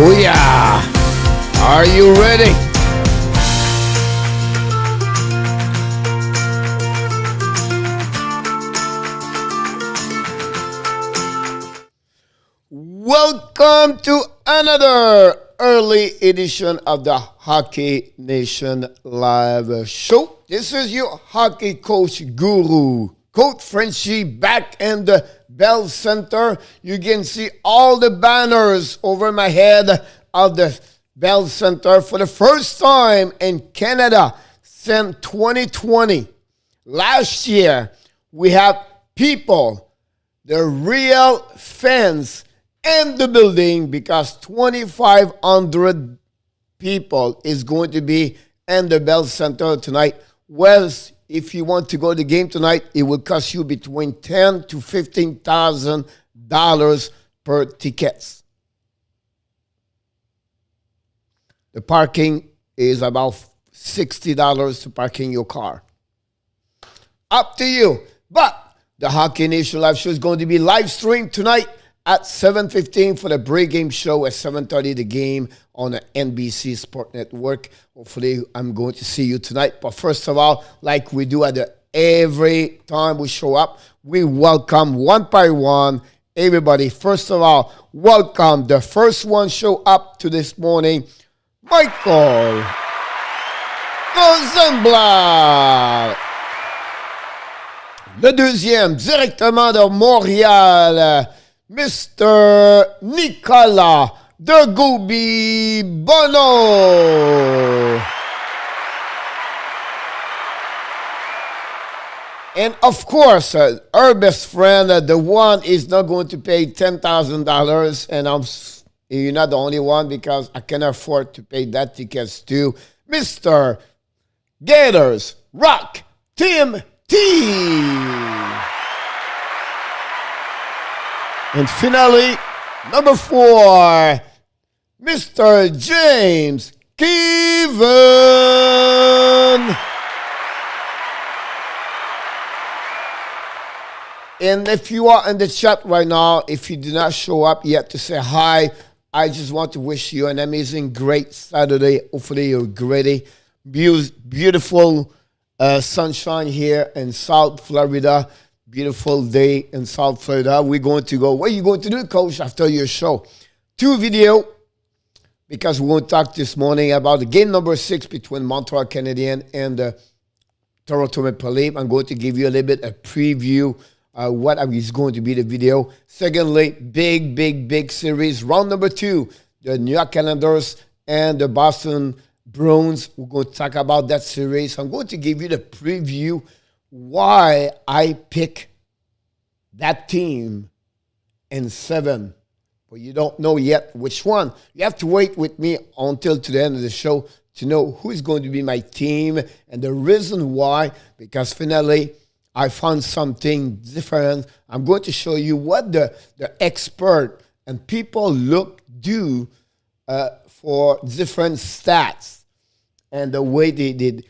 Booyah! Are you ready? Welcome to another early edition of the Hockey Nation Live Show. This is your hockey coach guru, Coach Frenchy, back in the Bell Center. You can see all the banners over my head of the Bell Center for the first time in Canada since 2020. Last year, we have people, the real fans, in the building because 2,500 people is going to be in the Bell Center tonight. Well, if you want to go to the game tonight, it will cost you between $10,000 to $15,000 per tickets. The parking is about $60 to parking your car. Up to you. But the Hockey Nation Live Show is going to be live streamed tonight at 7:15 for the pre-game show, at 7:30 the game on the NBC Sport Network. Hopefully, I'm going to see you tonight. But first of all, like we do every time we show up, we welcome one by one everybody. First of all, welcome the first one show up to this morning, Michael Rosenblatt. Le deuxième, directement de Montréal, Mr. Nicolas de Goubi Bono. And of course, our best friend, the one is not going to pay $10,000. And you're not the only one because I can afford to pay that tickets to Mr. Gators Rock Tim T. And finally, number 4, Mr. James Kevin. And if you are in the chat right now, if you do not show up yet to say hi, I just want to wish you an amazing, great Saturday. Hopefully you're ready. Beautiful sunshine here in South Florida. Beautiful day in South Florida. We're going to go. What are you going to do, Coach, after your show? 2 video, because we're going to talk this morning about the game number 6 between Montreal Canadiens and the Toronto Maple Leafs. I'm going to give you a little bit of preview what is going to be the video. Secondly, big series. Round number 2, the New York Canadiens and the Boston Bruins. We're going to talk about that series. I'm going to give you the preview why I pick that team in 7. But you don't know yet which one. You have to wait with me until to the end of the show to know who is going to be my team. And the reason why, because finally I found something different. I'm going to show you what the expert and people do for different stats and the way they did,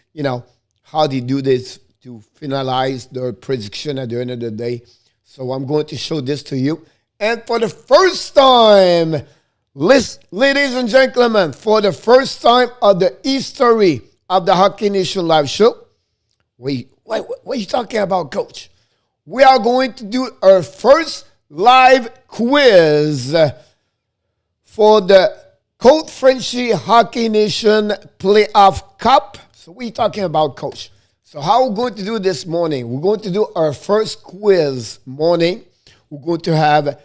how they do this to finalize their prediction at the end of the day. So I'm going to show this to you. And for the first time, ladies and gentlemen, for the first time of the history of the Hockey Nation Live Show, what are you talking about, Coach? We are going to do our first live quiz for the Coach Frenchy Hockey Nation Playoff Cup. So what are you talking about, Coach? So how we're going to do this morning? We're going to do our first quiz morning. We're going to have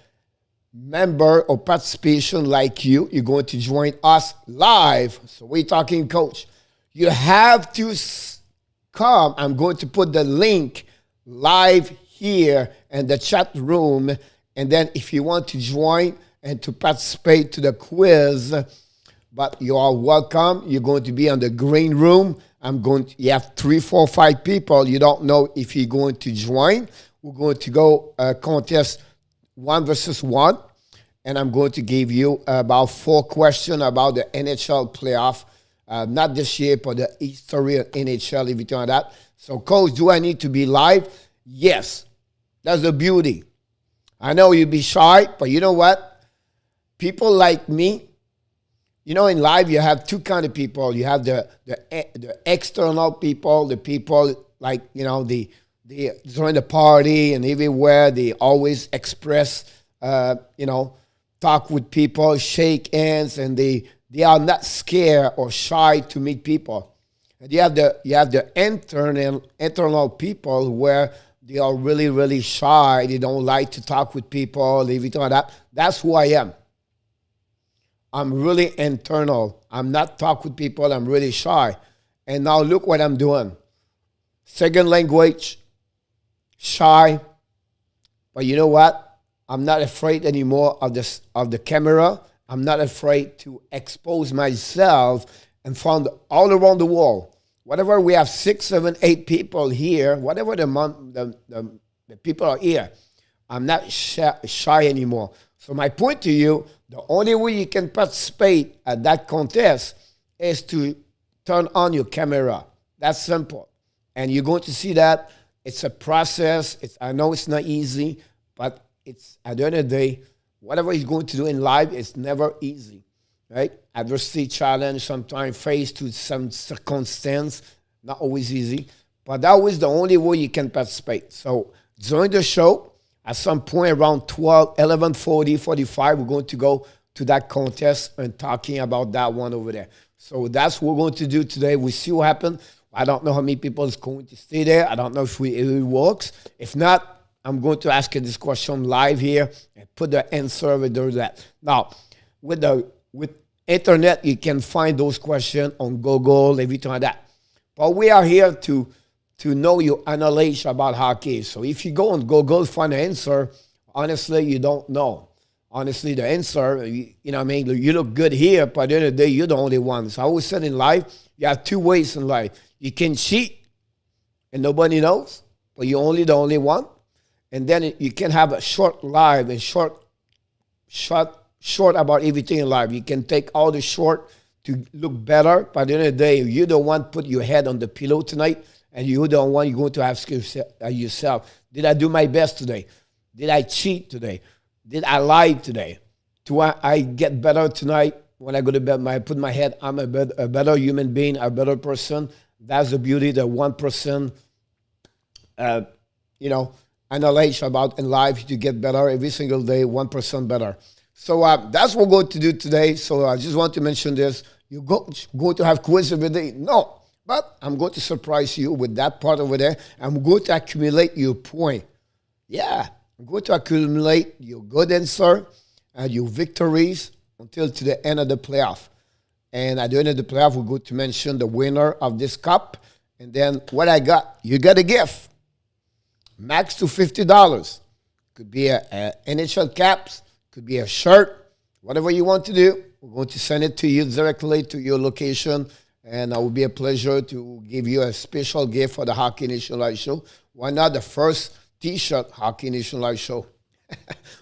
member or participation like you. You're going to join us live. So we're talking, Coach. You have to come. I'm going to put the link live here in the chat room. And then if you want to join and to participate to the quiz, but you are welcome. You're going to be in the green room. You have 3, 4, 5 people. You don't know if you're going to join. We're going to go contest 1 versus 1. And I'm going to give you about 4 questions about the NHL playoff. Not this year, but the history of NHL, everything like that. So, Coach, do I need to be live? Yes. That's the beauty. I know you'd be shy, but you know what? People like me, You know, in life, you have two kind of people. You have the external people, the people like, you know, the during the party and everywhere, they always express, you know, talk with people, shake hands, and they are not scared or shy to meet people. And you have the internal people where they are really, really shy. They don't like to talk with people, everything like that. That's who I am. I'm really internal. I'm not talk with people. I'm really shy. And now look what I'm doing. Second language, shy. But you know what? I'm not afraid anymore of the camera. I'm not afraid to expose myself in front all around the world. Whatever we have 6, 7, 8 people here, whatever the people are here, I'm not shy anymore. So my point to you, the only way you can participate at that contest is to turn on your camera. That's simple. And you're going to see that it's a process. I know it's not easy, but it's at the end of the day, whatever you're going to do in life, it's never easy, right? Adversity, challenge, sometimes faced to some circumstance, not always easy, but that was the only way you can participate. So during the show, at some point around 11:40, 45, we're going to go to that contest and talking about that one over there. So that's what we're going to do today. We see what happens. I don't know how many people is going to stay there. I don't know if it works. If not, I'm going to ask you this question live here and put the answer over that. Now, with internet, you can find those questions on Google, everything like that. But we are here to know your knowledge about hockey. So if you go on Google, find an answer, honestly, you don't know. Honestly, the answer, you know what I mean? You look good here, but at the end of the day, you're the only one. So I always said in life, you have two ways in life. You can cheat and nobody knows, but you're only the only one. And then you can have a short life and short about everything in life. You can take all the short to look better, but at the end of the day, you're the one put your head on the pillow tonight, and you're the one you're going to ask yourself, did I do my best today? Did I cheat today? Did I lie today? Do I get better tonight when I go to bed? I put my head, I'm a better human being, a better person. That's the beauty, the 1%, knowledge about in life to get better every single day, 1% better. So that's what we're going to do today. So I just want to mention this. You're going to have quiz every day? No. But I'm going to surprise you with that part over there. I'm going to accumulate your point. Yeah. I'm going to accumulate your good answer and your victories until to the end of the playoff. And at the end of the playoff, we're going to mention the winner of this cup. And then what I got, you got a gift. Max to $50. Could be a NHL caps, could be a shirt, whatever you want to do. We're going to send it to you directly to your location. And it will be a pleasure to give you a special gift for the Hockey Nation Live Show. Why not the first T-shirt Hockey Nation Live Show?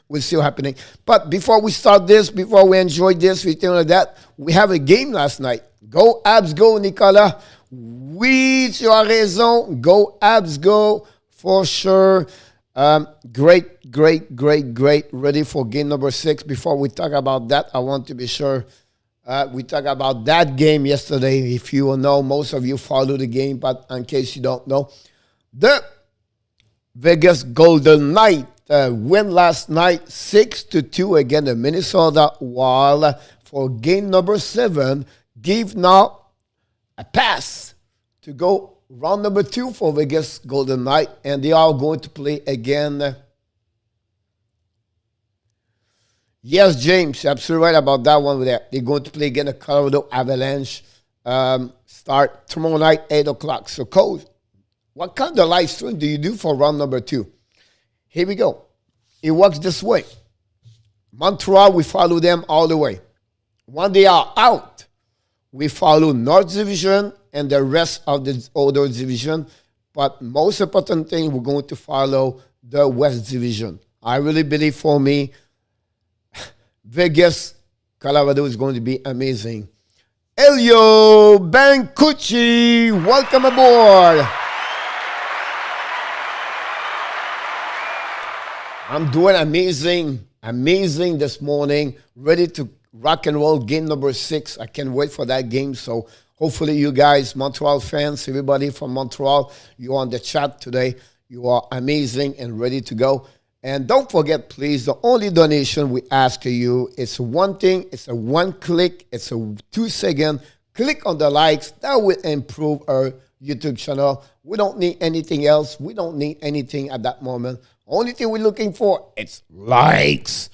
We'll see what's happening. But before we start this, before we enjoy this, everything like that, we have a game last night. Go Abs, go, Nicolas. Oui, tu as raison. Go Abs, go, for sure. Great. Ready for game number 6. Before we talk about that, I want to be sure we talk about that game yesterday. If you know, most of you follow the game, but in case you don't know, the Vegas Golden Knights win last night 6-2 against the Minnesota Wild for game number 7. Give now a pass to go round number 2 for Vegas Golden Knights, and they are going to play again. Yes, James, you're absolutely right about that one. They're going to play again the Colorado Avalanche. Start tomorrow night, 8 o'clock. So, Coach, what kind of live stream do you do for round number 2? Here we go. It works this way. Montreal, we follow them all the way. When they are out, we follow North Division and the rest of the other division. But most important thing, we're going to follow the West Division. I really believe for me, Vegas, Colorado is going to be amazing. Elio Bancucci, welcome aboard. I'm doing amazing this morning. Ready to rock and roll game number 6. I can't wait for that game. So hopefully you guys, Montreal fans, everybody from Montreal, you're on the chat today. You are amazing and ready to go. And don't forget, please, the only donation we ask you, it's one thing, it's a one click, it's a 2-second. Click on the likes. That will improve our YouTube channel. We don't need anything else. We don't need anything at that moment. Only thing we're looking for, it's likes.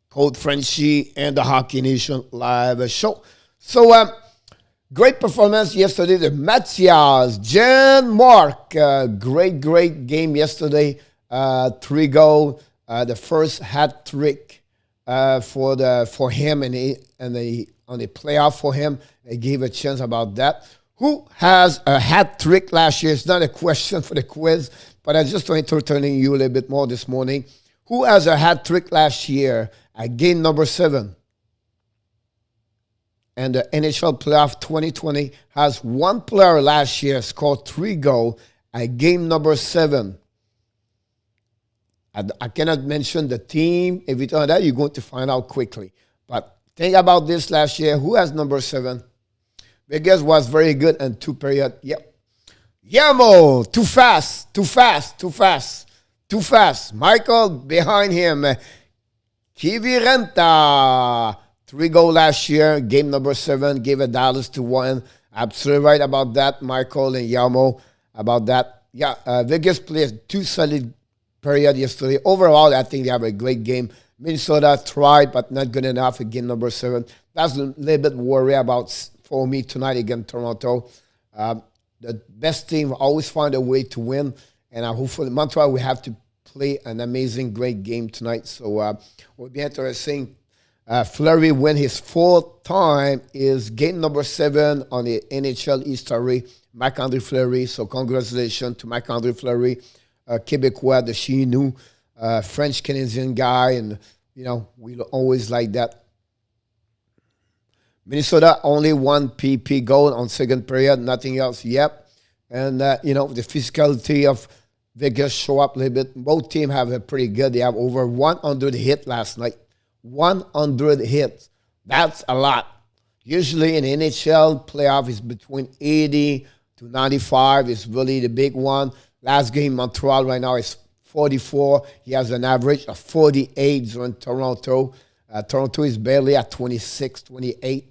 Code Frenchy and the Hockey Nation live show. So, great performance yesterday. The Matthias, Jan Mark, great game yesterday. 3 goals. The first hat trick for him and on the playoff for him. They gave a chance about that. Who has a hat trick last year? It's not a question for the quiz, but I just want to turn you a little bit more this morning. Who has a hat trick last year at game number 7? And the NHL playoff 2020 has one player last year scored 3 goals at game number 7. I cannot mention the team. If you tell that, you're going to find out quickly. But think about this last year. Who has number 7? Vegas was very good in 2 periods. Yep. Yamo, too fast. Michael behind him. Kivirenta, 3 goals last year. Game number 7, gave a Dallas to 1. Absolutely right about that, Michael and Yamo, about that. Yeah, Vegas played 2 solid period yesterday. Overall, I think they have a great game. Minnesota tried, but not good enough at game number 7. That's a little bit worry about for me tonight against Toronto. The best team always find a way to win, and I hopefully Montreal will have to play an amazing, great game tonight. So will be interesting. Fleury win his 4th time is game number 7 on the NHL history. Marc-André Fleury. So congratulations to Marc-André Fleury. Québécois, the Chinois, French Canadian guy, and we always like that. Minnesota only 1 PP goal on second period, nothing else. Yep, and the physicality of Vegas show up a little bit. Both teams have a pretty good. They have over 100 hits last night. 100 hits. That's a lot. Usually in NHL playoff is between 80 to 95. Is really the big one. Last game, Montreal right now is 44. He has an average of 48 during Toronto. Toronto is barely at 26, 28.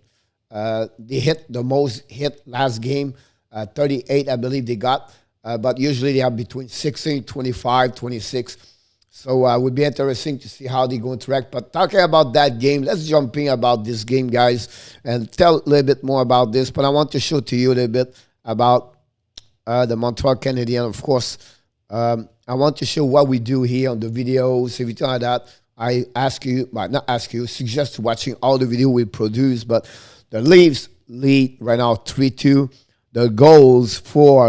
They hit the most hit last game, 38, I believe they got. But usually they have between 16, 25, 26. So it would be interesting to see how they go interact. But talking about that game, let's jump in about this game, guys, and tell a little bit more about this. But I want to show to you a little bit about the Montreal Canadiens, of course. I want to show what we do here on the videos. If you tell that, I ask you, not ask you, suggest watching all the video we produce. But the Leafs lead right now 3-2. The goals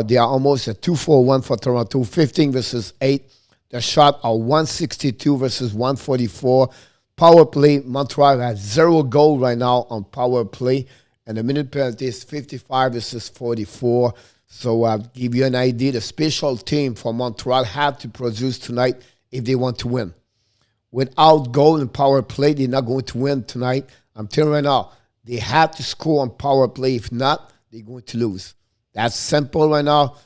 they are almost a 2-4-1 for Toronto, 15 versus 8. The shot are 162 versus 144. Power play, Montreal has 0 goal right now on power play. And the minute penalty is 55 versus 44. So I'll give you an idea. The special team for Montreal have to produce tonight if they want to win. Without goal and power play, they're not going to win tonight. I'm telling you right now, they have to score on power play. If not, they're going to lose. That's simple right now,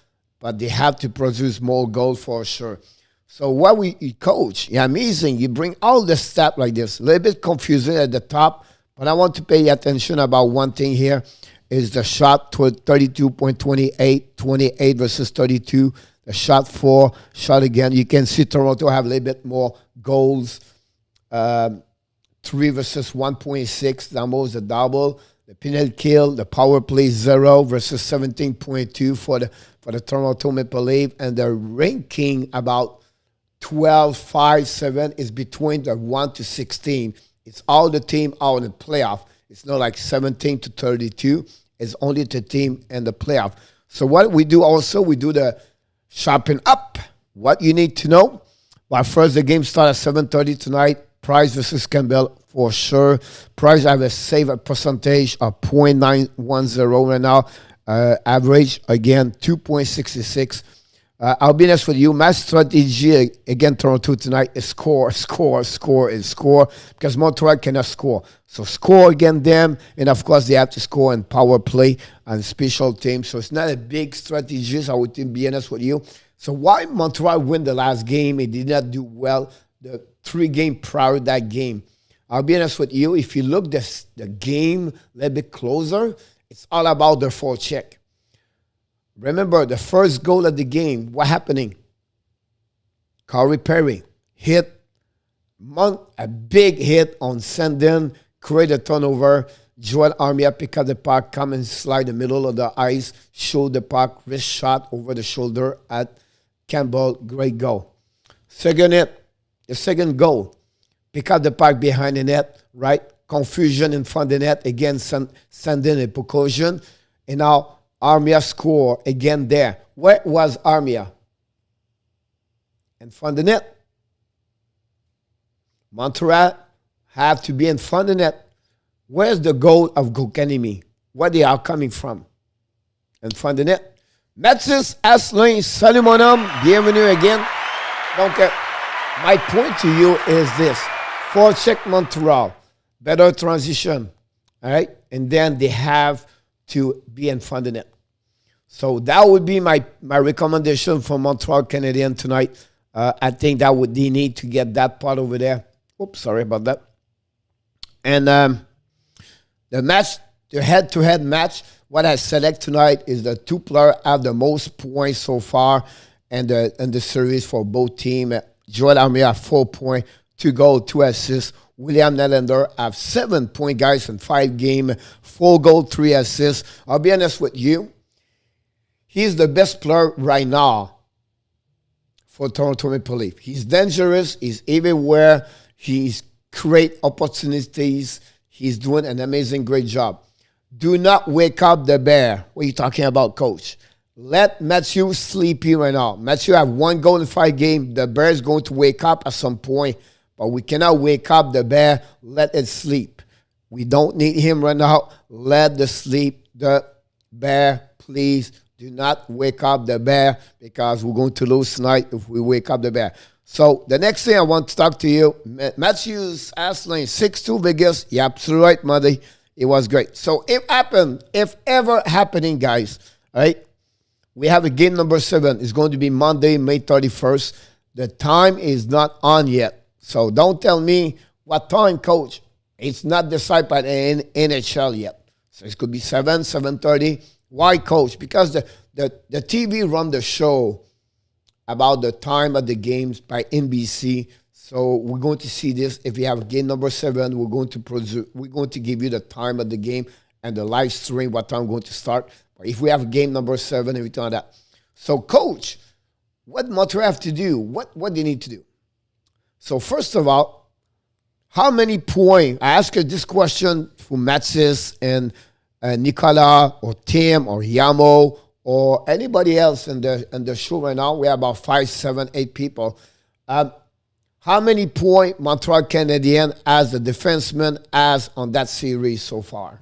but they have to produce more goals for sure. So what we coach, amazing. You bring all the stats like this. A little bit confusing at the top, but I want to pay attention about one thing here. Is the shot toward 32.28, 28 versus 32. The shot 4, shot again. You can see Toronto have a little bit more goals. 3 versus 1.6, almost a double. The penalty kill, the power play 0 versus 17.2 for the Toronto Maple Leafs. And the ranking about 12, 5, 7 is between the 1 to 16. It's all the team out in the playoff. It's not like 17 to 32. It's only the team in the playoff. So what we do also, we do the sharpen up. What you need to know. But first, the game starts at 7:30 tonight. Price versus Campbell for sure. Price have a save percentage of 0.910 right now. Average, again, 2.66. I'll be honest with you. My strategy against Toronto tonight is score, score, score, and score because Montreal cannot score. So score against them, and of course they have to score in power play and special teams. So it's not a big strategy. So I would be honest with you. So why Montreal win the last game? It did not do well the 3 game prior to that game. I'll be honest with you. If you look the game a little bit closer, it's all about the forecheck. Remember, the first goal of the game, what happening? Corey Perry hit a big hit on Sandin, create a turnover. Joel Armia pick up the puck, come and slide the middle of the ice, show the puck, wrist shot over the shoulder at Campbell. Great goal. The second goal, pick up the puck behind the net, right? Confusion in front of the net, again, Sandin and Pokosian. And now, Armia score again there. Where was Armia? In front of the net. Montreal have to be in front of the net. Where's the goal of Kotkaniemi? Where they are coming from? In front of the net. Mathis Asselin, salut mon homme. Bienvenue again. Donc, my point to you is this. Forecheck Montreal. Better transition. All right? And then they have to be in front of the net. So that would be my recommendation for Montreal Canadiens tonight. I think they need to get that part over there. Oops, sorry about that. And the head-to-head match, what I select tonight is the 2 players have the most points so far and the series for both teams. Joel Armia have 4 points, 2 goals, 2 assists. William Nylander have 7 points, guys, in 5 games, 4 goals, 3 assists. I'll be honest with you. He's the best player right now for Toronto Maple Leafs. He's dangerous. He's everywhere. He's create opportunities. He's doing an amazing, great job. Do not wake up the bear. What are you talking about, coach? Let Matthew sleepy right now. Matthew have 1 goal in 5 games. The bear is going to wake up at some point. But we cannot wake up the bear. Let it sleep. We don't need him right now. Let the bear, please. Do not wake up the bear because we're going to lose tonight if we wake up the bear. So the next thing I want to talk to you, Matthews Asselin, 6'2" Vegas. You're absolutely right, Muddy. It was great. So if ever happening, guys, all right, we have a game number 7. It's going to be Monday, May 31st. The time is not on yet. So don't tell me what time, coach. It's not decided by the NHL yet. So it could be 7, 7:30. Why, coach? Because the TV run the show about the time of the games by NBC. So we're going to see this. If you have game number 7, we're going to give you the time of the game and the live stream, what time we're going to start. But if we have game number 7, everything like that. So, coach, what Montreal have to do? What do they need to do? So, first of all, how many points? I asked this question for Matsis and Nicolas or Tim or Yamo or anybody else in the show right now. We have about 5, 7, 8 people. How many points Montreal Canadiens as the defenseman has on that series so far?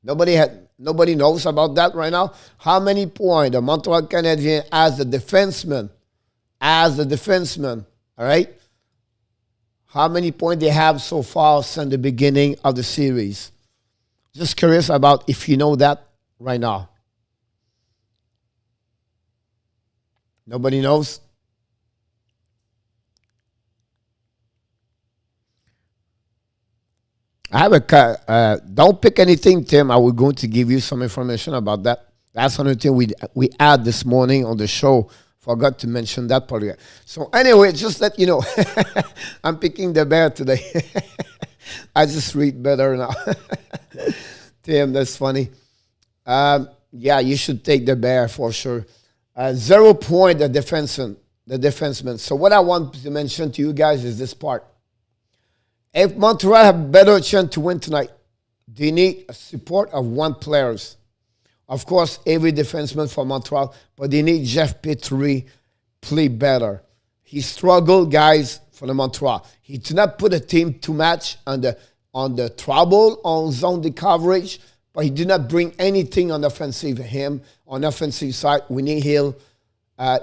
Nobody knows about that right now. How many points the Montreal Canadiens as the defenseman? All right? How many points they have so far since the beginning of the series? Just curious about if you know that right now. Nobody knows? I have a don't pick anything, Tim. I was going to give you some information about that. That's another thing we add this morning on the show. Forgot to mention that part of it. So anyway, just let you know, I'm picking the bear today. I just read better now. Tim, that's funny. Yeah, you should take the bear for sure. 0 point the defenseman. So what I want to mention to you guys is this part. If Montreal have better chance to win tonight, they need a support of 1 players. Of course, every defenseman for Montreal, but they need Jeff Petrie play better. He struggled, guys, for the Montreal. He did not put a team too much on the trouble on zone the coverage, but he did not bring anything on the offensive side. We need Hill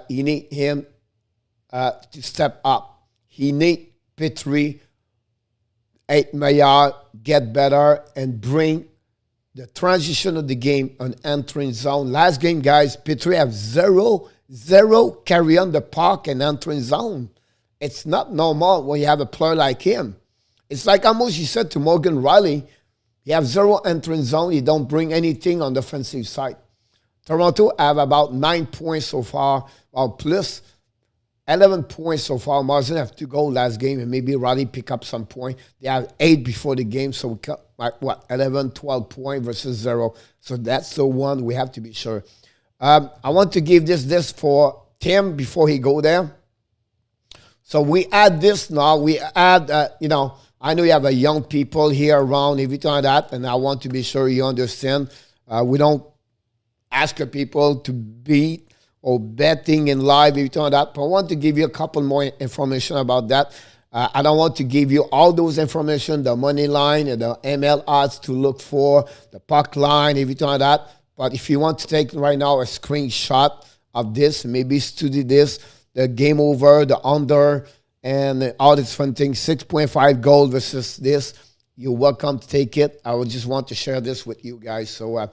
he need him to step up. He need Petrie, 8 Maillard, get better and bring the transition of the game on entering zone. Last game, guys, Petrie have zero carry on the puck and entering zone. It's not normal when you have a player like him. It's like almost you said to Morgan Riley, you have zero entering zone, you don't bring anything on the offensive side. Toronto have about 9 points so far, or plus 11 points so far. Marsden have 2 goals last game, and maybe Riley pick up some point. They have 8 before the game, so we got like, 11, 12 points versus 0. So that's the one we have to be sure. I want to give this for Tim before he go there. So we add this now. We add, I know you have a young people here around, everything like that, and I want to be sure you understand. We don't ask people to beat or betting in live, everything like that. But I want to give you a couple more information about that. I don't want to give you all those information, the money line and the ML odds to look for, the puck line, everything like that. But if you want to take right now a screenshot of this, maybe study this, the game over, the under, and all these fun things, 6.5 goal versus this, you're welcome to take it. I would just want to share this with you guys. So,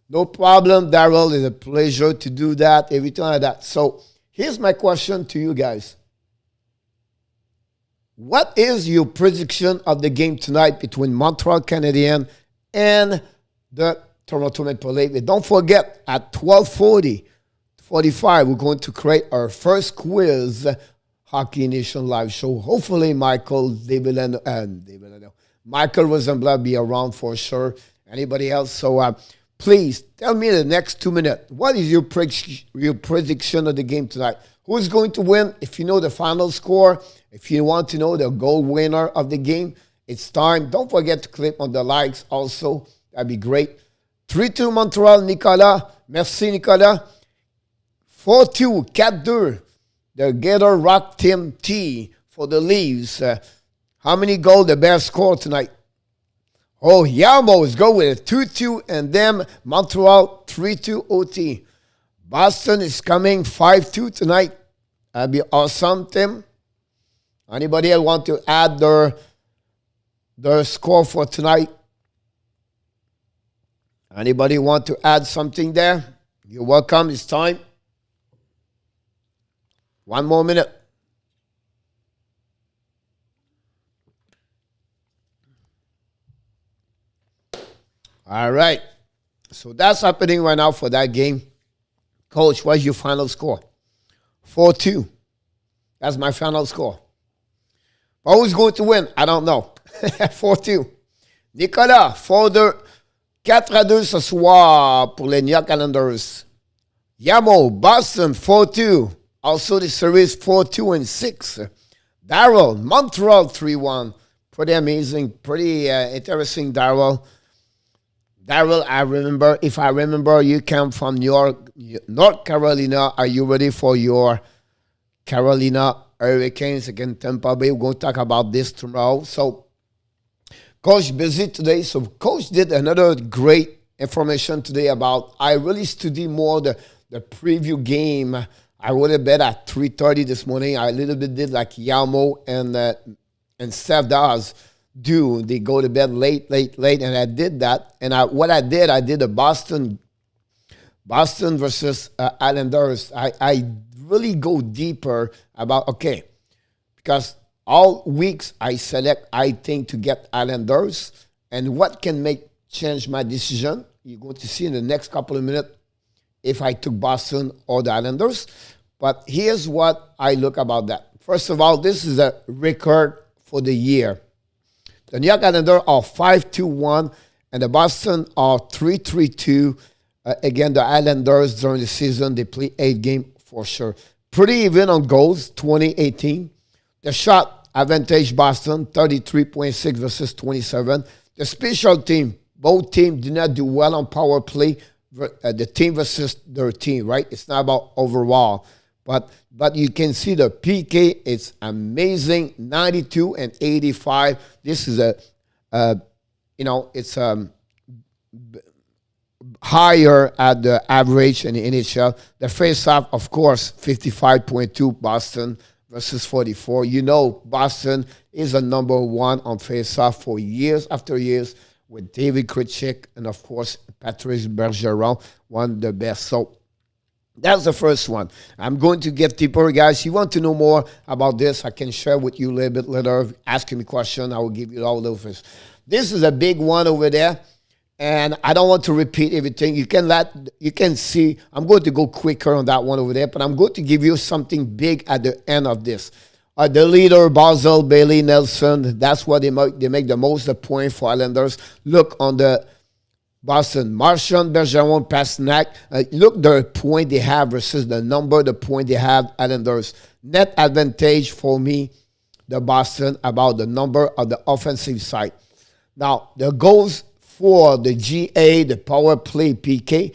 no problem, Daryl. It's a pleasure to do that, everything like that. So here's my question to you guys. What is your prediction of the game tonight between Montreal Canadiens and the Toronto Maple Leafs? And don't forget, at 12:45, we're going to create our first quiz Hockey Nation live show. Hopefully, Michael Rosenblatt be around for sure. Anybody else? So, please tell me in the next 2 minutes, what is your prediction of the game tonight? Who's going to win? If you know the final score, if you want to know the goal winner of the game, it's time. Don't forget to click on the likes also. That'd be great. 3-2 Montreal, Nicolas. Merci, Nicolas. 4-2, 4-2. The Gator Rock Team T for the Leafs. How many goals the Bears score tonight? Oh, Yamo is go with it. 2-2, and then Montreal 3-2 OT. Boston is coming 5-2 tonight. That'd be awesome, Tim. Anybody else want to add their score for tonight? Anybody want to add something there? You're welcome. It's time. 1 more minute. All right. So that's happening right now for that game. Coach, what's your final score? 4-2. That's my final score. But who's going to win? I don't know. 4-2. Nicolas, 4-2 ce soir pour les New York Islanders. Yamo, Boston, 4-2. Also the series 4-2 and 6. Darryl, Montreal 3-1. Pretty amazing, pretty interesting, Darryl. Darryl, if I remember, you come from North Carolina. Are you ready for your Carolina Hurricanes against Tampa Bay? We're going to talk about this tomorrow. So, Coach busy today. So, Coach did another great information today about, I really studied more the preview game. I would have bet at 3:30 this morning. I a little bit did like Yamo and Steph Dawes do. They go to bed late, and I did that. And I did a Boston versus Islanders. I really go deeper about, okay, because all weeks I select, I think, to get Islanders, and what can change my decision. You're going to see in the next couple of minutes if I took Boston or the Islanders. But here's what I look about that. First of all, this is a record for the year. The New York Islanders are 5-2-1, and the Boston are 3-3-2. Again, the Islanders during the season, they play 8 games for sure. Pretty even on goals, 2018. The shot advantage Boston, 33.6 versus 27. The special team, both teams did not do well on power play. The team versus their team, right? It's not about overall. But you can see the PK, it's amazing, 92 and 85. This is higher at the average in the NHL. The face-off, of course, 55.2 Boston versus 44. You know, Boston is a number one on face-off for years after years with David Krejci and, of course, Patrice Bergeron, one of the best. So that's the first one. I'm going to get deeper, guys. You want to know more about this, I can share with you a little bit later. Ask me a question, I will give you all of this. This is a big one over there. And I don't want to repeat everything. You can see, I'm going to go quicker on that one over there, but I'm going to give you something big at the end of this. The leader, Barzal, Bailey, Nelson, that's what they make the most the point for Islanders. Look on the Boston, Marchand, Bergeron, Pasternak. Look the point they have versus the point they have Islanders. Net advantage for me, the Boston, about the number of the offensive side. Now, the goals for the GA, the power play, PK,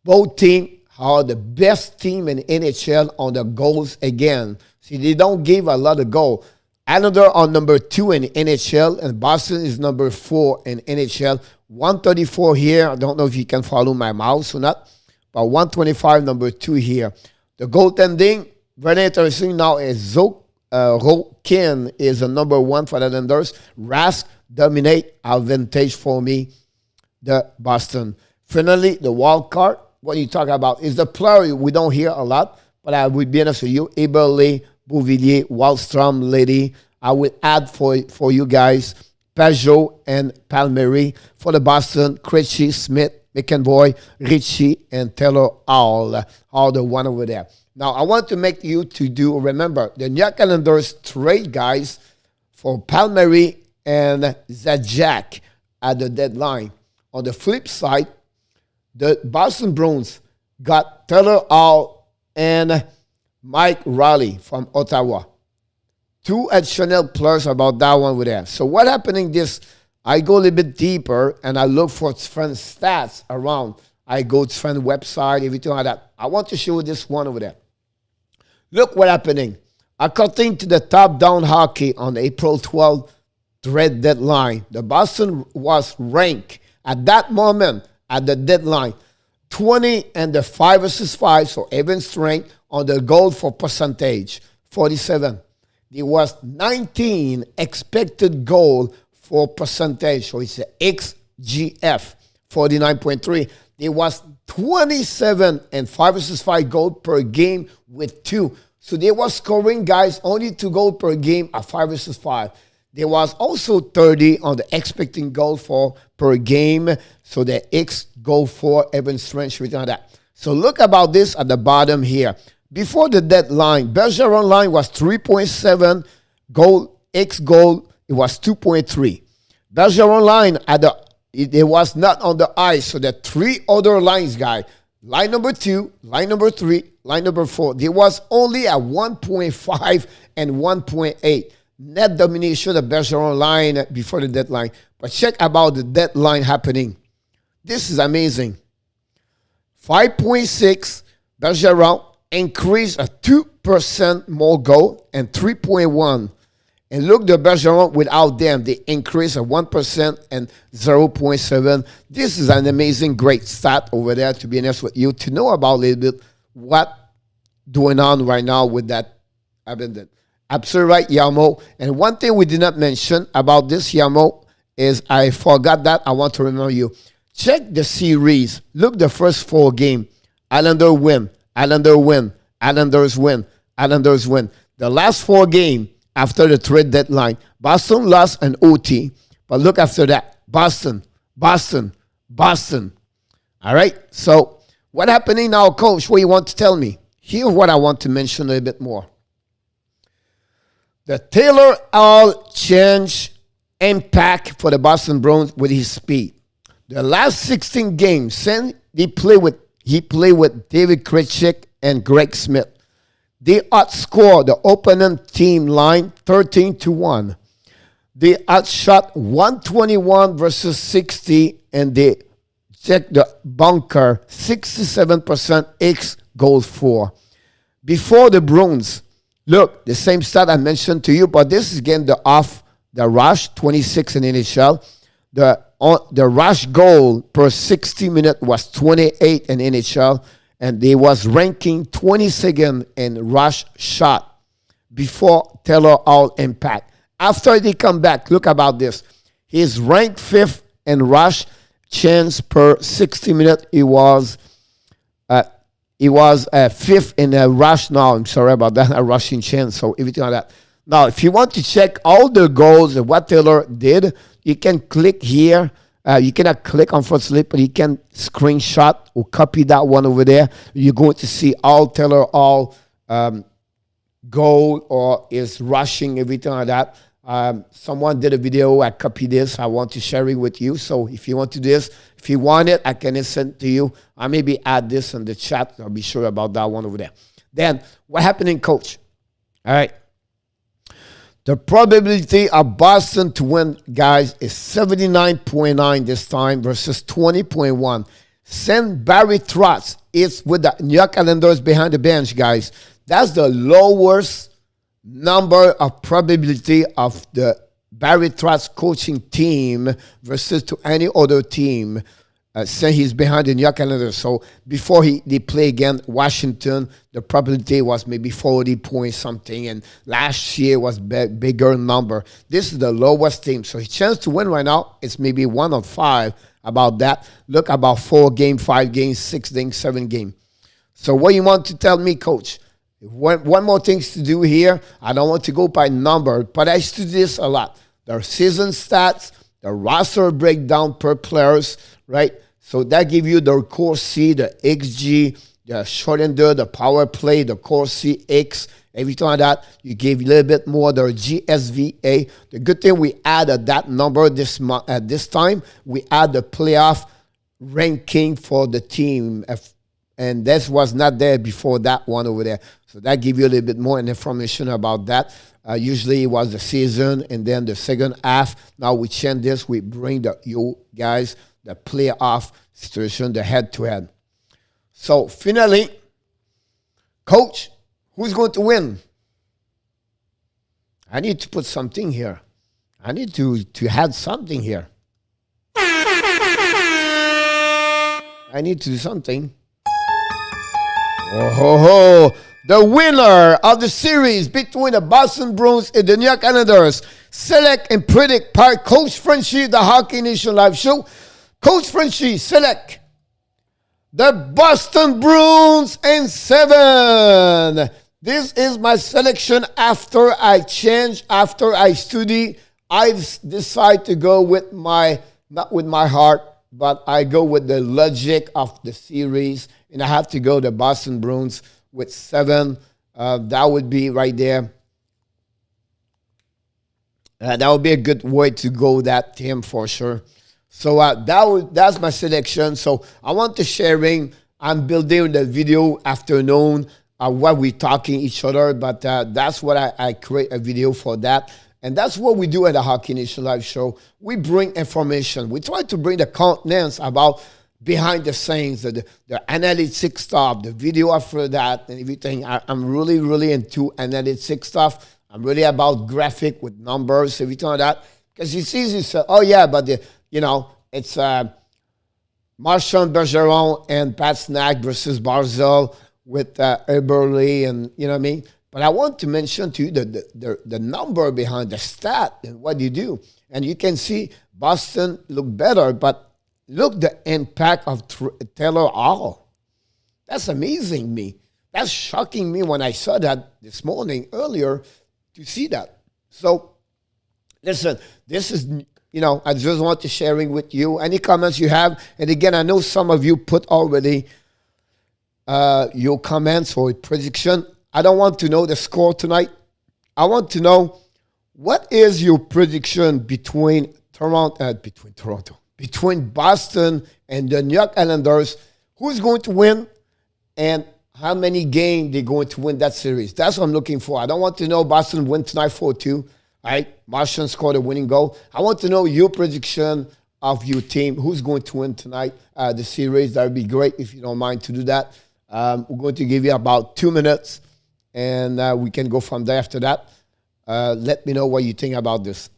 both teams are the best team in NHL on the goals again. See, they don't give a lot of goals. Islanders are number 2 in NHL, and Boston is number 4 in NHL. 134 here. I don't know if you can follow my mouse or not, but 125, number 2 here. The goaltending, very interesting now, is Rokin is a number 1 for the Islanders. Rask dominate, advantage for me, the Boston. Finally, the wild card, what you talk about is the player we don't hear a lot, but I would be honest with you, Eberle, Bouvillier, Wallstrom, Lady. I will add for you guys Pajot and Palmieri. For the Boston, Krejci, Smith, McAvoy, Ritchie, and Taylor all the one over there. Now, I want to make you remember, the New York Islanders trade guys for Palmieri and Zajac at the deadline. On the flip side, the Boston Bruins got Taylor Hall and Mike Riley from Ottawa. 2 additional players about that one with there. So what happening this, I go a little bit deeper and I look for friend stats around. I go to friend website, everything like that. I want to show you this one over there. Look what happening. According to the top-down hockey on April 12th trade deadline, the Boston was ranked at that moment at the deadline 20 and the 5 versus 5, so even strength on the goal for percentage, 47. There was 19 expected goal for percentage, so it's a XGF, 49.3. There was 27 and 5 versus 5 goal per game with 2. So they were scoring guys only 2 goals per game at 5 versus 5. There was also 30 on the expecting goal for per game. So the X goal for even strength, everything like that. So look about this at the bottom here. Before the deadline, Bergeron line was 3.7 goal, X goal, it was 2.3. Bergeron line it was not on the ice. So the 3 other lines, guy, line number 2, line number 3, line number 4, there was only a 1.5 and 1.8. Net domination of Bergeron line before the deadline. But check about the deadline happening. This is amazing. 5.6, Bergeron increased a 2% more goal and 3.1. And look, the Bergeron without them, they increased a 1% and 0.7. This is an amazing, great stat over there, to be honest with you, to know about a little bit what going on right now with that abandon. Absolutely right, Yamo. And one thing we did not mention about this, Yamo, is I forgot that. I want to remember you. Check the series. Look the first 4 games. Islanders win. Islanders win. Islanders win. Islanders win. The last 4 games after the trade deadline, Boston lost an OT. But look after that. Boston. Boston. Boston. All right? So what happening now, Coach? What you want to tell me? Here's what I want to mention a little bit more. The Taylor Hall change impact for the Boston Bruins with his speed. The last 16 games, since he played with David Krejci and Greg Smith, they outscored the opponent team line 13-1. They outshot 121 versus 60, and they checked the bunker 67% X goals for. Before the Bruins, look, the same stat I mentioned to you, but this is again the rush, 26 in NHL. The the rush goal per 60 minutes was 28 in NHL, and they was ranking 22nd in rush shot before Taylor Hall impact. After they come back, look about this. He's ranked 5th in rush chance per 60 minutes. He was 5th in a rush. Now, I'm sorry about that, a rushing chance, so everything like that. Now, if you want to check all the goals and what Taylor did, you can click here. You cannot click, unfortunately, but you can screenshot or copy that one over there. You're going to see all Taylor Hall goal or is rushing, everything like that. Someone did a video. I copied this. I want to share it with you. So if you want to do this, if you want it, I can send it to you. I maybe add this in the chat. I'll be sure about that one over there. Then what happened in coach? All right. The probability of Boston to win, guys, is 79.9 this time versus 20.1. Send Barry Trotz is with the New York Islanders behind the bench, guys. That's the lowest number of probability of the Barry Trotz coaching team versus to any other team. Say he's behind the New York Islanders. So before they play against Washington, the probability was maybe 40 point something, and last year was bigger number. This is the lowest team. So his chance to win right now is maybe 1 of 5 about that. Look about 4 game, 5 games, 6 games, 7 game. So what you want to tell me, coach? One more things to do here. I don't want to go by number, but I study this a lot. The season stats, the roster breakdown per players, right? So that give you the core C, the XG, the shortender, the power play, the core C, X, everything like that. You give a little bit more the GSVA. The good thing we added that number this month at this time. We add the playoff ranking for the team, and this was not there before that one over there. So that give you a little bit more information about that. Usually it was the season and then the second half. Now we change this. We bring you guys the playoff situation, the head-to-head. So finally, coach, who's going to win? I need to put something here. I need to add something here. I need to do something. Oh, ho, ho. The winner of the series between the Boston Bruins and the New York Islanders. Select and predict by Coach Frenchy, the Hockey Nation Live Show. Coach Frenchy, select the Boston Bruins in 7. This is my selection after I change, after I study. I decide to go with not with my heart, but I go with the logic of the series. And I have to go the Boston Bruins with 7. That would be right there. That would be a good way to go that team for sure. So that's my selection. So I want to sharing. I'm building the video afternoon what we talking each other. But that's what I create a video for that. And that's what we do at the Hockey Nation Live Show. We bring information. We try to bring the contents about behind the scenes, the analytics stuff, the video after that, and everything. I'm really, really into analytics stuff. I'm really about graphic with numbers, everything like that. Because it's easy to say, oh, yeah, but, it's Marchand Bergeron and Pat Snack versus Barzell with Eberle and, you know what I mean? But I want to mention to you the number behind the stat and what you do. And you can see Boston look better, but look the impact of Taylor Hall. That's amazing me. That's shocking me when I saw that this morning earlier to see that. So, listen, this is, I just want to sharing with you. Any comments you have? And again, I know some of you put already your comments or prediction. I don't want to know the score tonight. I want to know what is your prediction between Boston and the New York Islanders. Who's going to win and how many games they're going to win that series. That's what I'm looking for. I don't want to know Boston win tonight 4-2. All right, Martian scored a winning goal. I want to know your prediction of your team. Who's going to win tonight, the series? That would be great if you don't mind to do that. We're going to give you about 2 minutes, and we can go from there after that. Let me know what you think about this.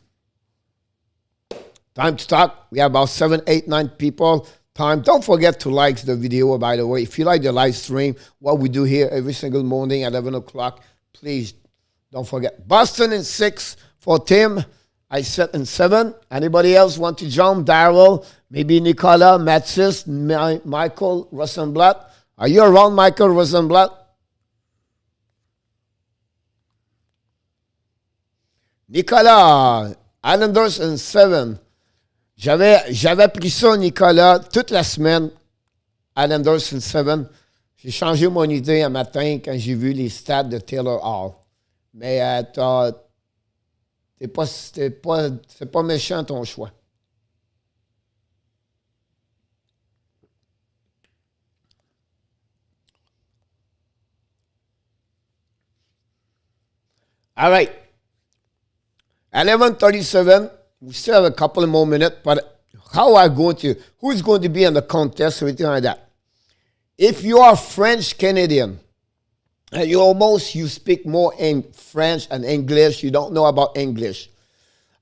Time to talk. We have about 7, 8, 9 people. Time. Don't forget to like the video, by the way. If you like the live stream, what we do here every single morning at 11 o'clock, please don't forget. Boston in 6 for Tim. I set in 7. Anybody else want to jump? Daryl, maybe Nicola, Matsis, Michael Rosenblatt. Are you around, Michael Rosenblatt? Nicolas, Islanders in 7. J'avais pris ça, Nicolas, toute la semaine. Islanders in 7. J'ai changé mon idée un matin quand j'ai vu les stats de Taylor Hall. Mais c'est pas méchant ton choix. All right. At 11:37, we still have a couple of more minutes, but who's going to be in the contest, everything like that? If you are French Canadian, and you speak more in French and English, you don't know about English,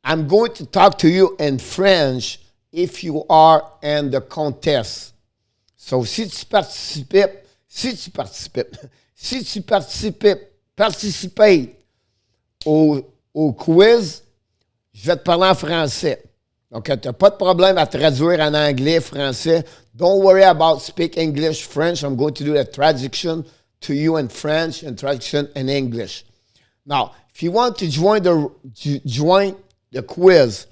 I'm going to talk to you in French if you are in the contest. So, si tu participes au quiz, je vais te parler en français. Donc, tu n'as pas de problème à traduire en anglais, français. Don't worry about speak English, French. I'm going to do a traduction to you in French and traduction in English. Now, if you want to join the quiz,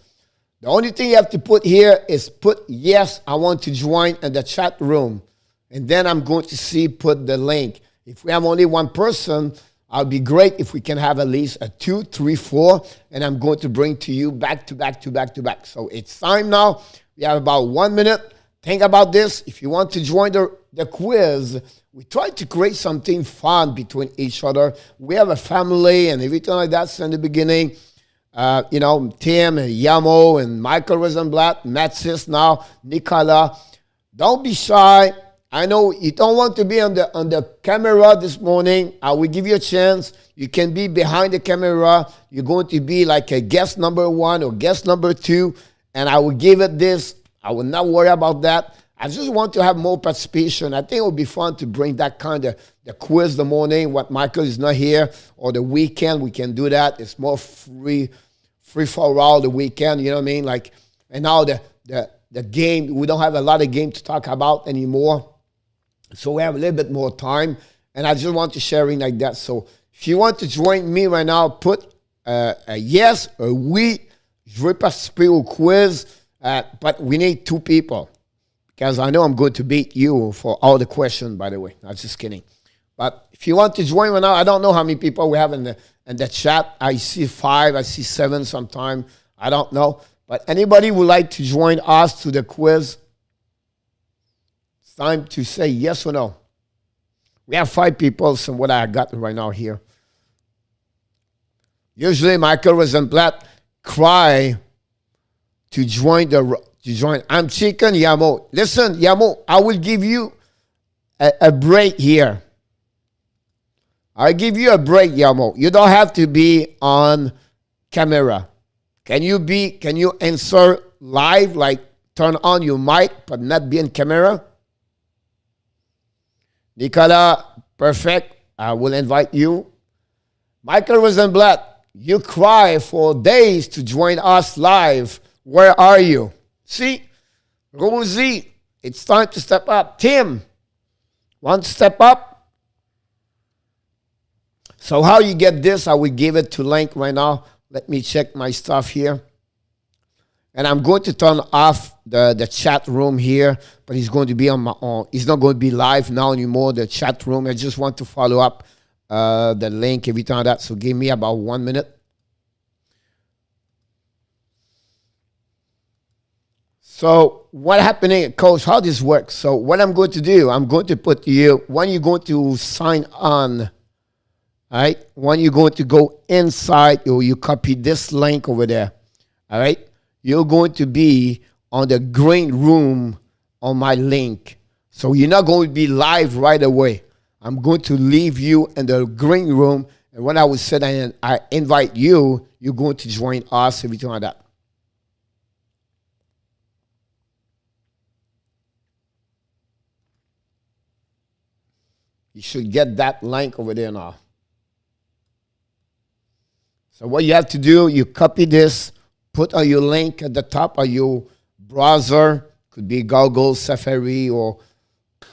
the only thing you have to put here is put yes, I want to join in the chat room. And then I'm going to put the link. If we have only one person, I'll be great if we can have at least a 2, 3, 4, and I'm going to bring to you back to back to back to back. So it's time now. We have about 1 minute. Think about this. If you want to join the quiz, we try to create something fun between each other. We have a family and everything like that. So in the beginning, Tim and Yamo and Michael Rosenblatt, Matsis now, Nicola. Don't be shy. I know you don't want to be on the camera this morning. I will give you a chance. You can be behind the camera. You're going to be like a guest number 1 or guest number 2, and I will give it this. I will not worry about that. I just want to have more participation. I think it would be fun to bring that kind of the quiz the morning. What Michael is not here, or the weekend, we can do that. It's more free for all the weekend. You know what I mean? Like, and now the game, we don't have a lot of game to talk about anymore. So we have a little bit more time, and I just want to sharing like that. So if you want to join me right now, put a yes or oui. Je veux participer au quiz, but we need 2 people because I know I'm going to beat you for all the questions, by the way. I'm just kidding. But if you want to join right now, I don't know how many people we have in the chat. I see 5, I see 7 sometimes. I don't know. But anybody would like to join us to the quiz? Time to say yes or no. We have 5 people, so what I got right now here. Usually Michael Rosenblatt cry to join. I'm chicken, Yamo. Listen, Yamo, I will give you a break here. I'll give you a break, Yamo. You don't have to be on camera. Can you answer live, like turn on your mic, but not be on camera? Nicola, perfect. I will invite you. Michael Rosenblatt, you cry for days to join us live. Where are you? See? Rosie, it's time to step up. Tim, want to step up? So how you get this, I will give it to Link right now. Let me check my stuff here. And I'm going to turn off the chat room here, but he's going to be on my own. He's not going to be live now anymore, the chat room. I just want to follow up the link, everything like that. So give me about 1 minute. So what happening, Coach, how this works? So what I'm going to do, I'm going to put you, when you're going to sign on, all right? When you're going to go inside, or you copy this link over there, all right? You're going to be on the green room on my link. So you're not going to be live right away. I'm going to leave you in the green room. And when I will sit and I invite you, you're going to join us, everything like that. You should get that link over there now. So what you have to do, you copy this, put on your link at the top of your browser. Could be Google, Safari, or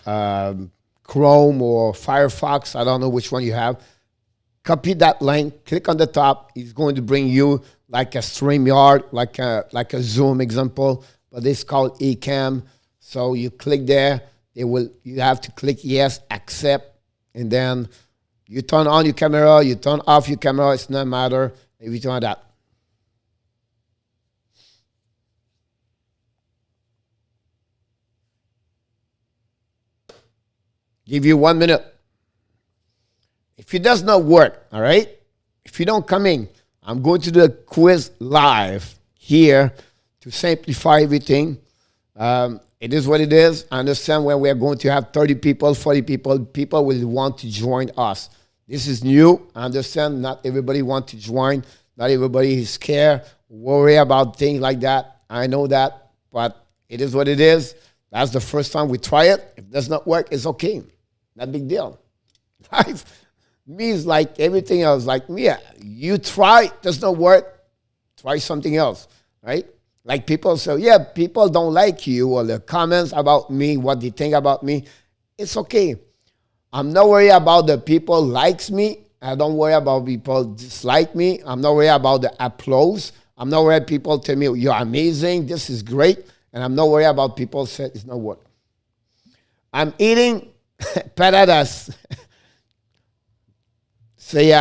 Chrome, or Firefox. I don't know which one you have. Copy that link, click on the top. It's going to bring you like a StreamYard, like a Zoom example, but it's called Ecamm. So you click there. You have to click yes, accept, and then you turn on your camera, you turn off your camera. It's no matter if you turn that. Give you 1 minute. If it does not work, all right? If you don't come in, I'm going to do a quiz live here to simplify everything. It is what it is. I understand when we are going to have 30 people, 40 people, people will want to join us. This is new. I understand not everybody wants to join. Not everybody is scared, worry about things like that. I know that, but it is what it is. That's the first time we try it. If it does not work, it's okay. Not big deal. Life means like everything else. Like me, you try, does not work, try something else, right? Like people say, yeah, people don't like you, or the comments about me, what they think about me. It's okay. I'm not worried about the people likes me. I don't worry about people dislike me. I'm not worried about the applause. I'm not worried people tell me, you're amazing, this is great. And I'm not worried about people say it's not work. I'm eating patatas. Say,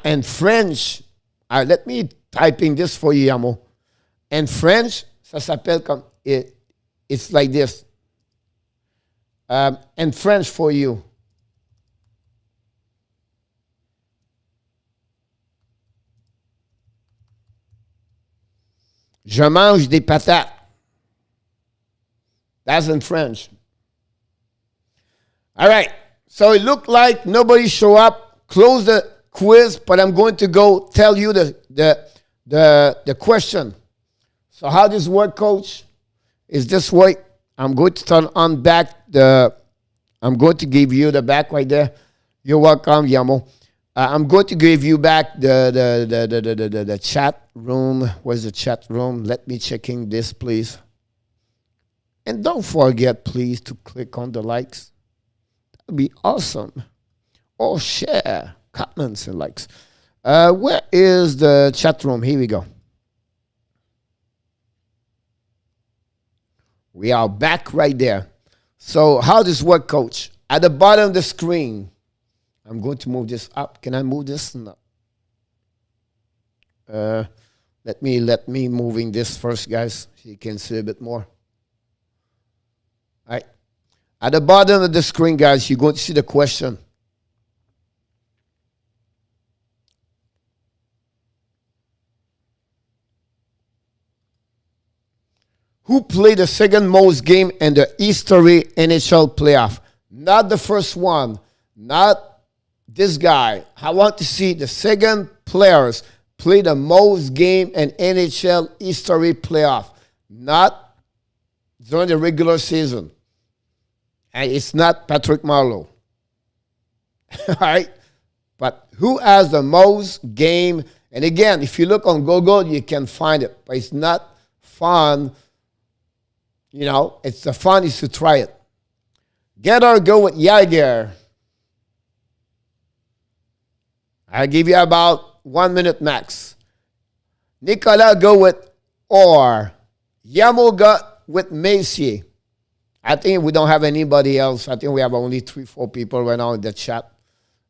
in French, let me type in this for you, Yamo. In French, ça s'appelle comme, it's like this. In French for you. Je mange des patates. That's in French. All right. So it looked like nobody showed up. Close the quiz, but I'm going to go tell you the question. So how this work, coach? Is this way? I'm going to turn on back I'm going to give you the back right there. You're welcome, Yamo. I'm going to give you back the chat room. Where's the chat room? Let me checking this, please. And don't forget, please, to click on the likes. That would be awesome. Or share, comments, and likes. Where is the chat room? Here we go. We are back right there. So how does work, coach? At the bottom of the screen, I'm going to move this up. Can I move this? No. Let me moving this first, guys, so you can see a bit more. All right. At the bottom of the screen, guys, you're going to see the question. Who played the second most game in the history NHL playoff? Not the first one. Not this guy. I want to see the second players play the most game in NHL history playoff. Not during the regular season. And it's not Patrick Marleau. All right? But who has the most game? And again, if you look on Google, you can find it. But it's not fun. You know, it's the fun is to try it. Get or go with Yager. I'll give you about 1 minute max. Nicolas go with or. Yamo got with Macy. I think we don't have anybody else. I think we have only 3-4 people right now in the chat.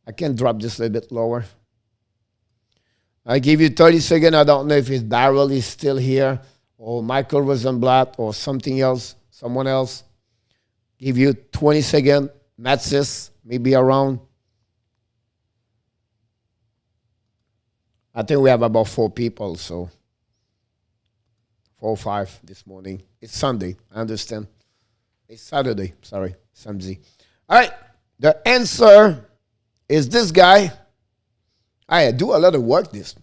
I can drop this a little bit lower. I give you 30 seconds. I don't know if his Darrell is still here, or Michael Rosenblatt, or something else, someone else. Give you 20 seconds. Matsis, maybe around. I think we have about 4 people, so 4 or 5 this morning. It's Sunday, I understand. It's Saturday, sorry, Sunday. All right, the answer is this guy. I do a lot of work this.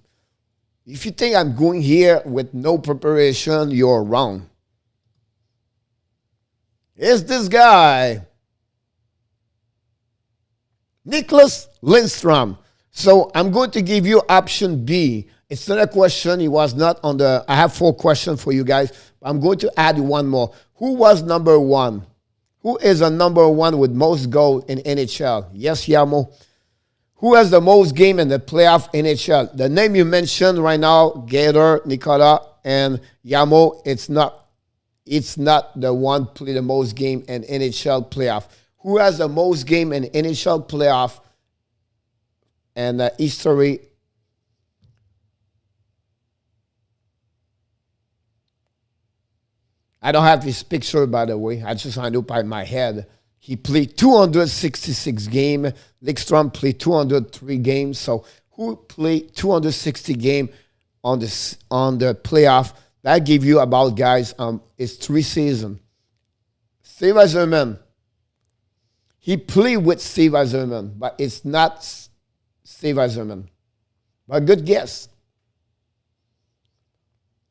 If you think I'm going here with no preparation, you're wrong. It's this guy. Nicholas Lindstrom. So I'm going to give you option B. It's not a question. It was not on the... I have 4 questions for you guys. I'm going to add one more. Who was number 1? Who is a number 1 with most goals in NHL? Yes, Yamo. Who has the most game in the playoff NHL? The name you mentioned right now, Gator, Nicola, and Yamo, it's not the one play the most game in NHL playoff. Who has the most game in NHL playoff and history? I don't have his picture, by the way. I just know by my head. He played 266 games. Lidstrom played 203 games. So who played 260 games on the playoff? That give you about, guys, it's 3 seasons. Steve Yzerman. He played with Steve Yzerman, but it's not Steve Yzerman. But good guess.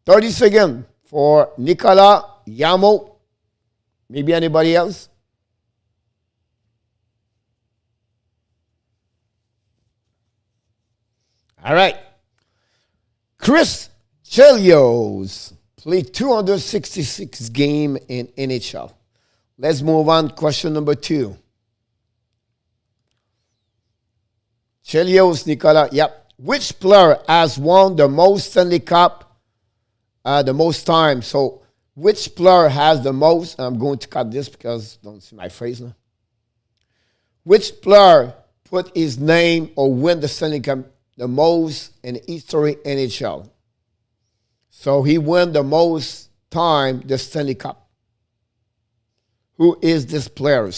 30 seconds for Nicola, Yamo. Maybe anybody else? All right. Chris Chelios played 266 games in NHL. Let's move on. Question number 2. Chelios, Nicola. Yep. Which player has won the most Stanley Cup the most time? So which player has the most? I'm going to cut this because don't see my face now. Which player put his name or win the Stanley Cup the most in history NHL? So he won the most time the Stanley Cup. Who is this player?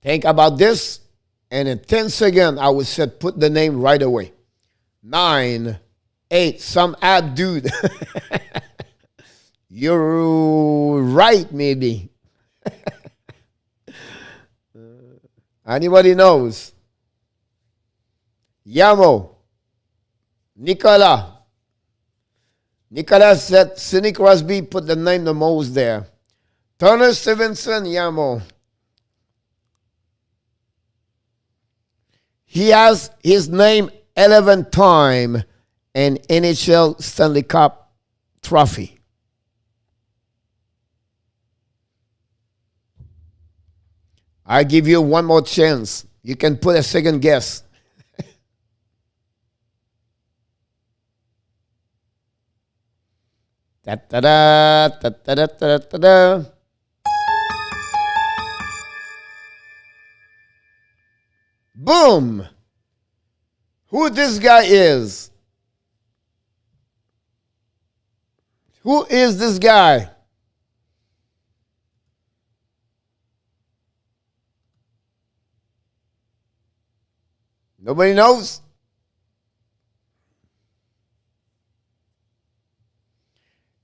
Think about this, and in 10 seconds, I would say put the name right away. 9, 8, some app dude. You're right, maybe. Anybody knows? Yamo. Nicola. Nicola said Sidney Crosby put the name the most there. Turner Stevenson, Yamo. He has his name 11 times in NHL Stanley Cup trophy. I give you one more chance. You can put a second guess. Da-da-da, da-da-da-da-da-da. Boom! Who this guy is? Who is this guy? Nobody knows?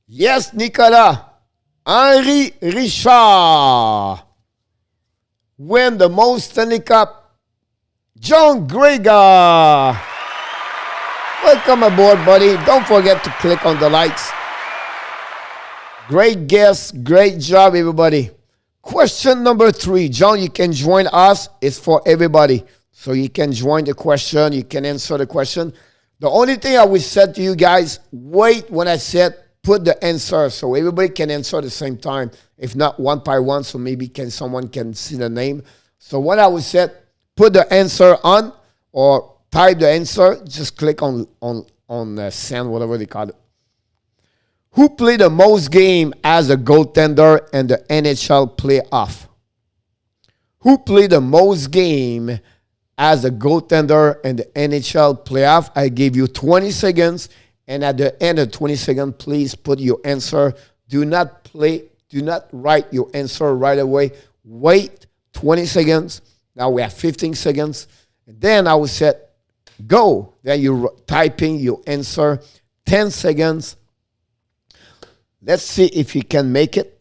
Yes, Nicolas. Henri Richard. Win the most Stanley Cup. John Gregor. Welcome aboard, buddy. Don't forget to click on the likes. Great guess. Great job, everybody. Question number 3. John, you can join us. It's for everybody. So you can join the question. You can answer the question. The only thing I will say to you guys, wait when I said put the answer so everybody can answer at the same time. If not one by one, so maybe someone can see the name. So what I would say, put the answer on or type the answer. Just click on send, whatever they call it. Who played the most game as a goaltender in the NHL playoff? Who played the most game as a goaltender in the NHL playoff? I give you 20 seconds. And at the end of 20 seconds, please put your answer. Do not write your answer right away. Wait 20 seconds. Now we have 15 seconds. And then I will say, go. Then you're typing your answer. 10 seconds. Let's see if you can make it.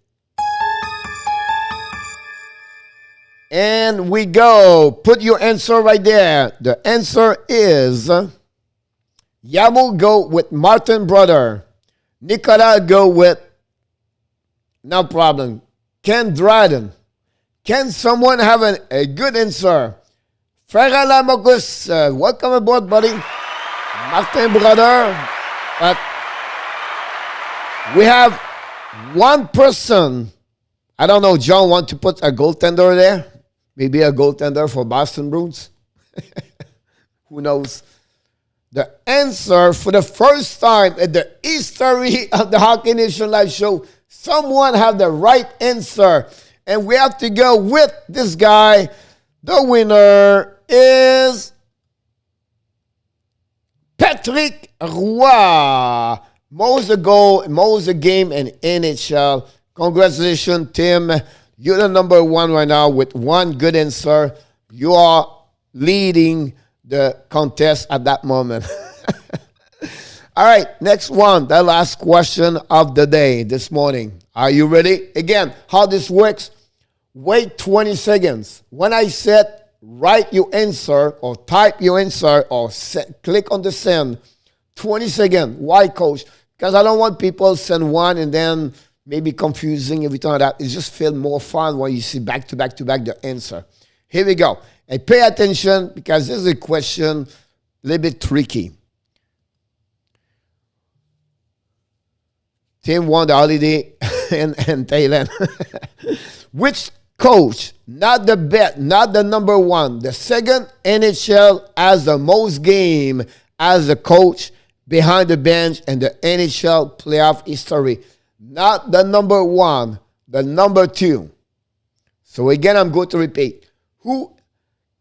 And we go. Put your answer right there. The answer is Yamo go with Martin Brother. Nicola go with, no problem, Ken Dryden. Can someone have a good answer? Frère Lamocus, welcome aboard, buddy. Martin, brother. But we have one person. I don't know, John, want to put a goaltender there? Maybe a goaltender for Boston Bruins? Who knows? The answer for the first time in the history of the Hockey Nation Live Show, someone have the right answer. And we have to go with this guy. The winner is Patrick Roy. Most goal, most game in NHL. Congratulations, Tim. You're the number one right now with one good answer. You are leading the contest at that moment. All right, next one. The last question of the day this morning. Are you ready? Again, how this works. Wait 20 seconds. When I said write your answer or type your answer or click on the send, 20 seconds. Why, coach? Because I don't want people send one and then maybe confusing every time that. It just feels more fun when you see back to back to back the answer. Here we go. And pay attention because this is a question a little bit tricky. Tim won the holiday in Thailand. Which coach, not the number one, the second NHL has the most game as a coach behind the bench in the NHL playoff history. Not the number one, the number two. So again, I'm going to repeat.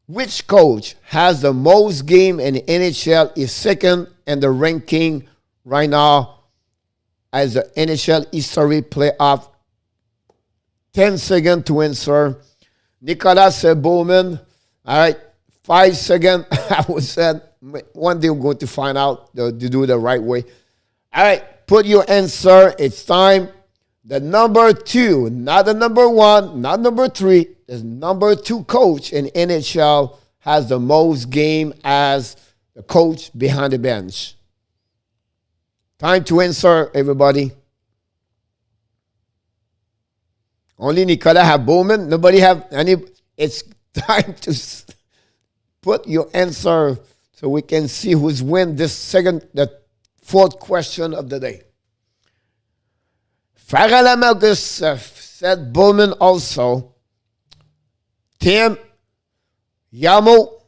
Which coach has the most game in the NHL is second in the ranking right now as the NHL history playoff. 10 seconds to answer. Nicolas said Bowman. All right, 5 seconds. I would say one day we're going to find out to do the right way. All right, put your answer. It's time. The number two, not the number one, not number three. The number two coach in NHL has the most game as the coach behind the bench. Time to answer, everybody. Only Nicolas have Bowman. Nobody have any. It's time to put your answer so we can see who's win the fourth question of the day. Farrell Amalgus said Bowman also. Tim, Yamo.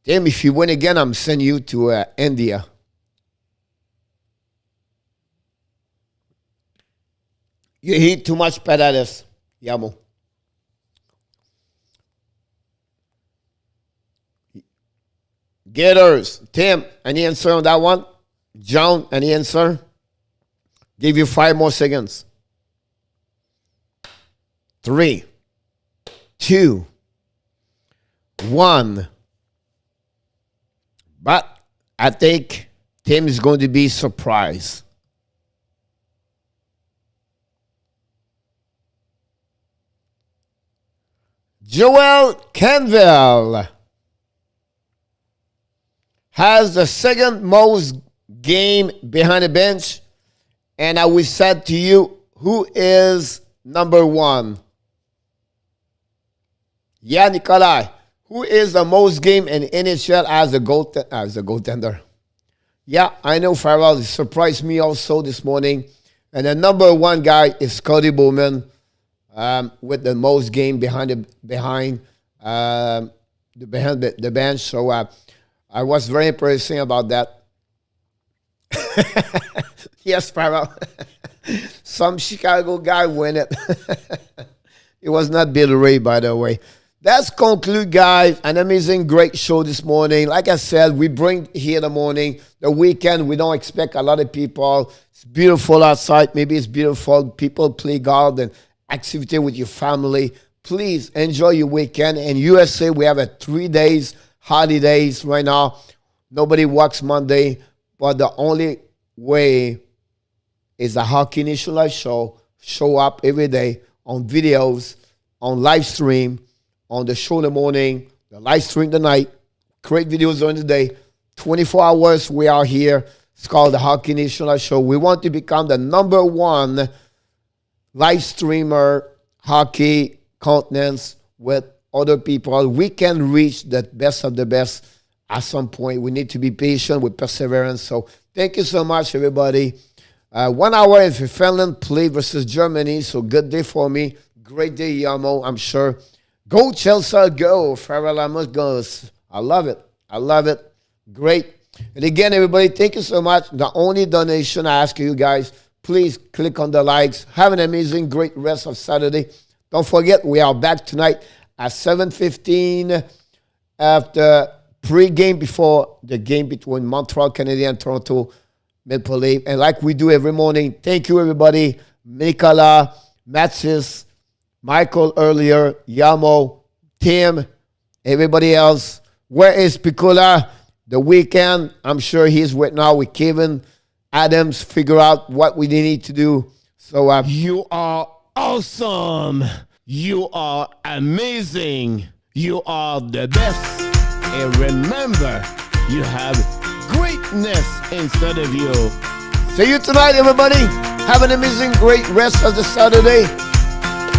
Tim, if you win again, I'm sending you to India. You eat too much patatas, Yamo. Gators. Tim, any answer on that one? John, any answer? Give you 5 more seconds. 3, 2, 1. But I think Tim is going to be surprised. Joel Canville has the second most game behind the bench. And I will say to you, who is number one? Yeah, Nikolai. Who is the most game in NHL as a goaltender? Yeah, I know Farrell. It surprised me also this morning. And the number one guy is Scotty Bowman. With the most game behind the bench. So I was very impressed about that. Yes, Farrell. Some Chicago guy win it. It was not Bill Ray, by the way. That's conclude, guys. An amazing, great show this morning. Like I said, we bring here in the morning. The weekend, we don't expect a lot of people. It's beautiful outside. Maybe it's beautiful. People play golf and activity with your family. Please enjoy your weekend. In USA, we have a 3 days holidays right now. Nobody works Monday, but the only way is the Hockey Nation Live Show. Show up every day on videos, on live stream, on the show in the morning, the live stream the night, create videos during the day. 24 hours we are here. It's called the Hockey National Show. We want to become the #1 live streamer hockey continents with other people. We can reach the best of the best at some point. We need to be patient with perseverance. So thank you so much, everybody. 1 hour if Finland play versus Germany. So good day for me. Great day, Yamo, I'm sure. Go Chelsea, go. Farrell Amos goes. I love it. I love it. Great. And again, everybody, thank you so much. The only donation I ask you guys, please click on the likes. Have an amazing, great rest of Saturday. Don't forget, we are back tonight at 7:15 after pre-game before the game between Montreal Canadiens and Toronto Maple Leaf. And like we do every morning, thank you, everybody. Nicola, Matsis, Michael earlier, Yamo, Tim, everybody else. Where is Piccola? The weekend, I'm sure he's right now with Kevin Adams, figure out what we need to do. So you are awesome. You are amazing. You are the best. And remember, you have greatness inside of you. See you tonight, everybody. Have an amazing, great rest of the Saturday.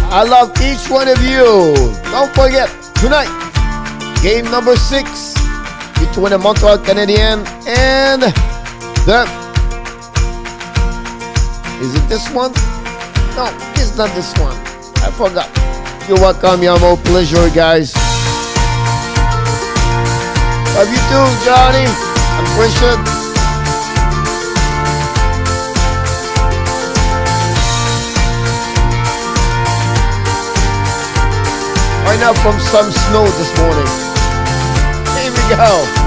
I love each one of you. Don't forget, tonight, game number 6 between the Montreal Canadiens and the... Is it this one? No, it's not this one. I forgot. You're welcome, Yamo. Pleasure, guys. Love you too, Johnny. I'm Christian. Right now from some snow this morning. Here we go.